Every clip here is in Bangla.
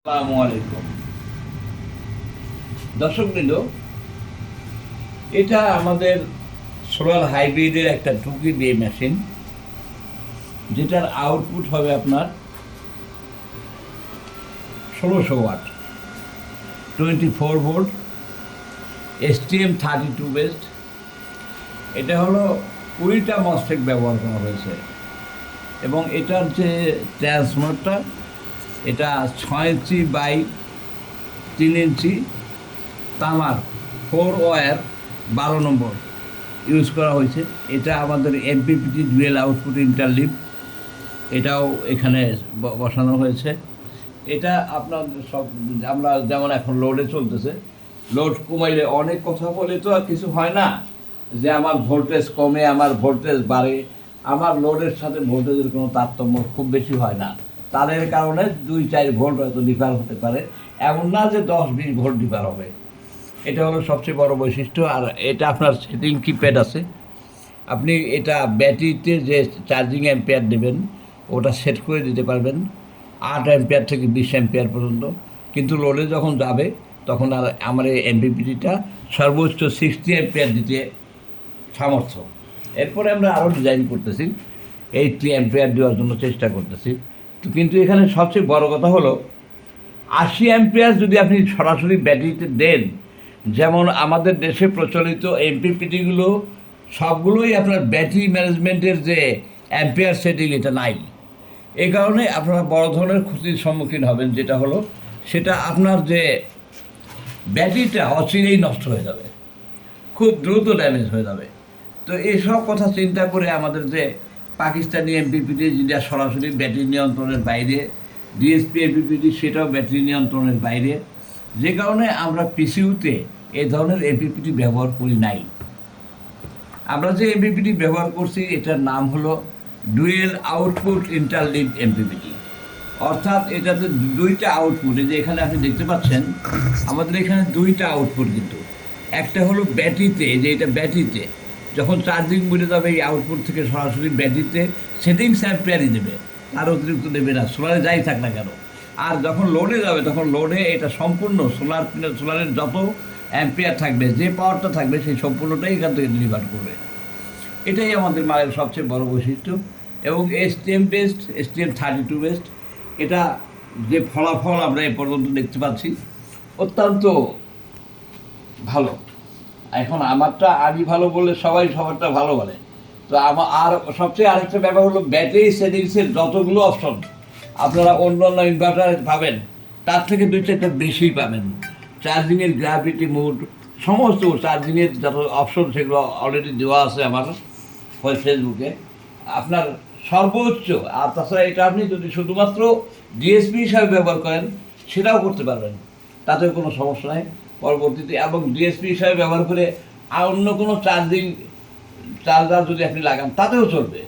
আসসালামু আলাইকুম দর্শকবৃন্দ, এটা আমাদের সোলার হাইব্রিডের একটা 2 kVA মেশিন, যেটার আউটপুট হবে আপনার 1600 ওয়াট, 24 ভোল্ট, STM32 বেসড। এটা হলো 20টা মসফেট ব্যবহার করা হয়েছে এবং এটার যে ট্রান্সফরমারটা, এটা 6 ইঞ্চি বাই 3 ইঞ্চি তামার 4 ওয়্যার 12 নম্বর ইউজ করা হয়েছে। এটা আমাদের এমপিপিটি ডুয়েল আউটপুট ইন্টারলিভ, এটাও এখানে বসানো হয়েছে। এটা আপনার সব আমরা যেমন এখন লোডে চলতেছে, লোড কমাইলে অনেক কথা বলে তো আর কিছু হয় না, যে আমার ভোল্টেজ কমে আমার ভোল্টেজ বাড়ে। আমার লোডের সাথে ভোল্টেজের কোনো তারতম্য খুব বেশি হয় না, তারের কারণে 2-4 ভোল্ট হয়তো ডিফার হতে পারে, এমন না যে 10-20 ভোল্ট ডিফার হবে। এটা হলো সবচেয়ে বড় বৈশিষ্ট্য। আর এটা আপনার সেটিং কিপ্যাড আছে, আপনি এটা ব্যাটারিতে যে চার্জিং অ্যাম্পিয়ার দেবেন ওটা সেট করে দিতে পারবেন 8 অ্যাম্পিয়ার থেকে 20 অ্যাম্পিয়ার পর্যন্ত। কিন্তু লোডে যখন যাবে তখন আর আমার এই এমপিপিটিটা সর্বোচ্চ 60 অ্যাম্পিয়ার দিতে সামর্থ্য। এরপরে আমরা আরও ডিজাইন করতেছি, 80 অ্যাম্পিয়ার দেওয়ার জন্য চেষ্টা করতেছি। তো কিন্তু এখানে সবচেয়ে বড় কথা হলো 80 অ্যাম্পিয়ার যদি আপনি সরাসরি ব্যাটারিতে দেন, যেমন আমাদের দেশে প্রচলিত এমপিপিটিগুলো সবগুলোই আপনার ব্যাটারি ম্যানেজমেন্টের যে অ্যাম্পিয়ার সেটিং এটা নাই। এই কারণে আপনারা বড় ধরনের ক্ষতির সম্মুখীন হবেন, যেটা হলো সেটা আপনার যে ব্যাটারিটা অচিরেই নষ্ট হয়ে যাবে, খুব দ্রুত ড্যামেজ হয়ে যাবে। তো এইসব কথা চিন্তা করে আমাদের যে পাকিস্তানি এমপিপিটি, যেটা সরাসরি ব্যাটারি নিয়ন্ত্রণের বাইরে, ডিএসপি এমপিপিটি সেটাও ব্যাটারি নিয়ন্ত্রণের বাইরে, যে কারণে আমরা পিসিউতে এই ধরনের এমপিপিটি ব্যবহার করি নাই। আমরা যে এমপিপিটি ব্যবহার করছি এটার নাম হলো ডুয়েল আউটপুট ইন্টারলিভ এমপিপিটি। অর্থাৎ এটাতে 2টা আউটপুট, এই যে এখানে আপনি দেখতে পাচ্ছেন আমাদের এখানে 2টা আউটপুট, কিন্তু একটা হলো ব্যাটারিতে, যে এটা ব্যাটারিতে যখন চার্জিং বলে যাবে এই আউটপুট থেকে সরাসরি ব্যাটারিতে সেটিংস অ্যাম্পিয়ারই দেবে, তার অতিরিক্ত দেবে না, সোলারে যাই থাক না কেন। আর যখন লোডে যাবে তখন লোডে এটা সম্পূর্ণ সোলারের যত অ্যাম্পিয়ার থাকবে, যে পাওয়ারটা থাকবে সেই সম্পূর্ণটাই এখান থেকে ডেলিভার করবে। এটাই আমাদের মালের সবচেয়ে বড় বৈশিষ্ট্য। এবং STM32 বেসড, এটা যে ফলাফল আমরা এ পর্যন্ত দেখতে পাচ্ছি অত্যন্ত ভালো। এখন আমারটা আমি ভালো বললে সবাই সবারটা ভালো বলে। তো আর সবচেয়ে আরেকটা ব্যাপার হলো ব্যাটারি সেটিংসের যতগুলো অপশন আপনারা অন্য অন্য ইনভার্টারে পাবেন তার থেকে 2-4টা বেশি পাবেন। চার্জিংয়ের গ্র্যাভিটি মোড, সমস্ত চার্জিংয়ের যত অপশন সেগুলো অলরেডি দেওয়া আছে আমার ফেসবুকে। আপনার সর্বোচ্চ, আর তাছাড়া এটা আপনি যদি শুধুমাত্র ডিএসপি হিসাবে ব্যবহার করেন সেটাও করতে পারবেন, তাতেও কোনো সমস্যা নেই পরবর্তীতে। এবং ডিএসপি হিসাবে ব্যবহার করে আর অন্য কোনো চার্জার যদি আপনি লাগান তাতেও চলবে।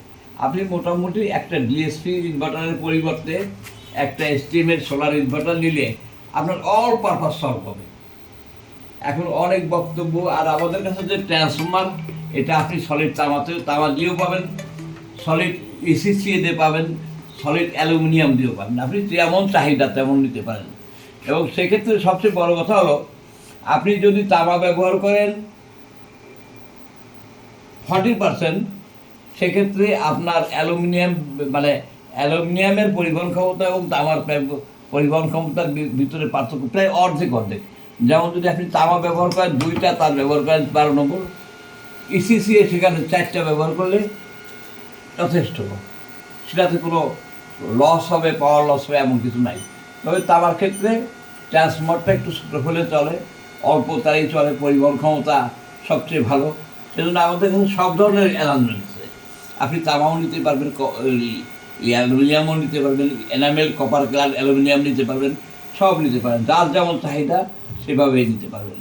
আপনি মোটামুটি একটা ডিএসপি ইনভার্টারের পরিবর্তে একটা STM-এর সোলার ইনভার্টার নিলে আপনার অল পারপাস সলভ হবে। এখন অনেক বক্তব্য, আর আমাদের কাছে যে ট্রান্সফরমার, এটা আপনি সলিড তামা দিয়েও পাবেন, সলিড ECCA দিয়ে পাবেন, সলিড অ্যালুমিনিয়াম দিয়েও পাবেন। আপনি যেমন চাহিদা তেমন নিতে পারেন। এবং সেক্ষেত্রে সবচেয়ে বড় কথা হলো আপনি যদি তামা ব্যবহার করেন 40%, সেক্ষেত্রে আপনার অ্যালুমিনিয়ামের পরিবহন ক্ষমতা এবং তামার পরিবহন ক্ষমতার ভিতরে পার্থক্য প্রায় অর্ধেক। যেমন যদি আপনি তামা ব্যবহার করেন 2টা, তার ব্যবহার করেন 12 নম্বর, ECCA সেখানে 4টা ব্যবহার করলে যথেষ্ট, সেটাতে কোনো লস হবে, পাওয়ার লস হবে এমন কিছু নাই। তবে তামার ক্ষেত্রে ট্রান্সফরমারটা একটু ছোটো হলে চলে, অল্প তারেই চলে, পরিবহন ক্ষমতা সবচেয়ে ভালো। সেজন্য আমাদের কাছে সব ধরনের অ্যারেঞ্জমেন্ট আছে। আপনি তামাও নিতে পারবেন, অ্যালুমিনিয়ামও নিতে পারবেন, এনামেল, কপার কালার অ্যালুমিনিয়াম নিতে পারবেন, সব নিতে পারেন, যার যেমন চাহিদা সেভাবেই নিতে পারবেন।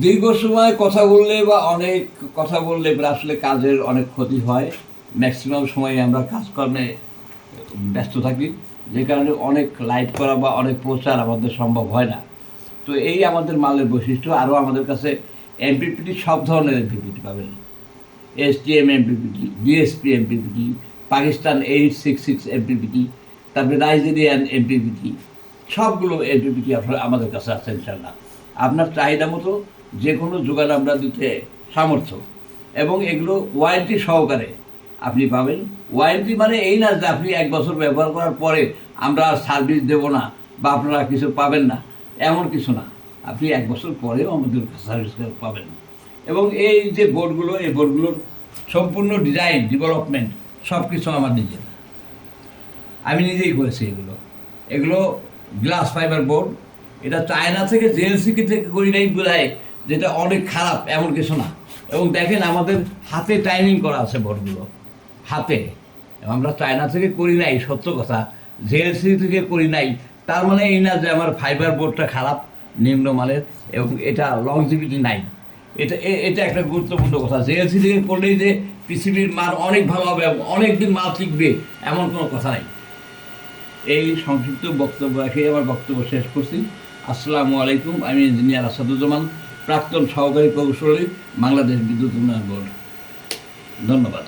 দীর্ঘ সময় কথা বললে বা অনেক কথা বললে আসলে কাজের অনেক ক্ষতি হয়। ম্যাক্সিমাম সময় আমরা কাজকর্মে ব্যস্ত থাকি, যে কারণে অনেক লাইট করা বা অনেক প্রচার আমাদের সম্ভব হয় না। তো এই আমাদের মালের বৈশিষ্ট্য। আরও আমাদের কাছে এমপিপিটি সব ধরনের এমপিপিটি পাবেন, STM MPPT, DSP MPPT, Pakistan 866 MPPT, তারপরে নাইজেরিয়ান এমপিপিটি, সবগুলো এলপিপিটি আপনার আমাদের কাছে আছে ইনশাল্লাহ। আপনার চাহিদা মতো যে কোনো যোগান আমরা দিতে সামর্থ্য, এবং এগুলো ওয়ারেন্টি সহকারে আপনি পাবেন। ওয়ারেন্টি মানে এই না যে আপনি 1 বছর ব্যবহার করার পরে আমরা আর সার্ভিস দেবো না বা আপনারা কিছু পাবেন না, এমন কিছু না। আপনি 1 বছর পরেও আমাদের সার্ভিস পাবেন। এবং এই যে বোর্ডগুলো, এই বোর্ডগুলোর সম্পূর্ণ ডিজাইন ডেভেলপমেন্ট সব কিছু আমার নিজের, আমি নিজেই করেছি। এগুলো গ্লাস ফাইবার বোর্ড। এটা চায়না থেকে জেএলসি থেকে করি নাই বোঝায় যেটা অনেক খারাপ, এমন কিছু না। এবং দেখেন আমাদের হাতে টাইমিং করা আছে বোর্ডগুলো, হাতে। আমরা চায়না থেকে করি নাই, সত্য কথা, জেএলসি থেকে করি নাই। তার মানে এই না যে আমার ফাইবার বোর্ডটা খারাপ, নিম্নমানের, এবং এটা লংজিভিটি নাই। এটা একটা গুরুত্বপূর্ণ কথা। জেএলসি থেকে করলেই যে পৃথিবীর মান অনেক ভালো হবে, অনেক দিন মাল টিকবে, এমন কোনো কথা নাই। এই সংক্ষিপ্ত বক্তব্য রেখে আমার বক্তব্য শেষ করছি। আসসালামু আলাইকুম। আমি ইঞ্জিনিয়ার আসাদুজ্জামান, প্রাক্তন সহকারী প্রকৌশলী, বাংলাদেশ বিদ্যুৎ উন্নয়ন বোর্ড। ধন্যবাদ।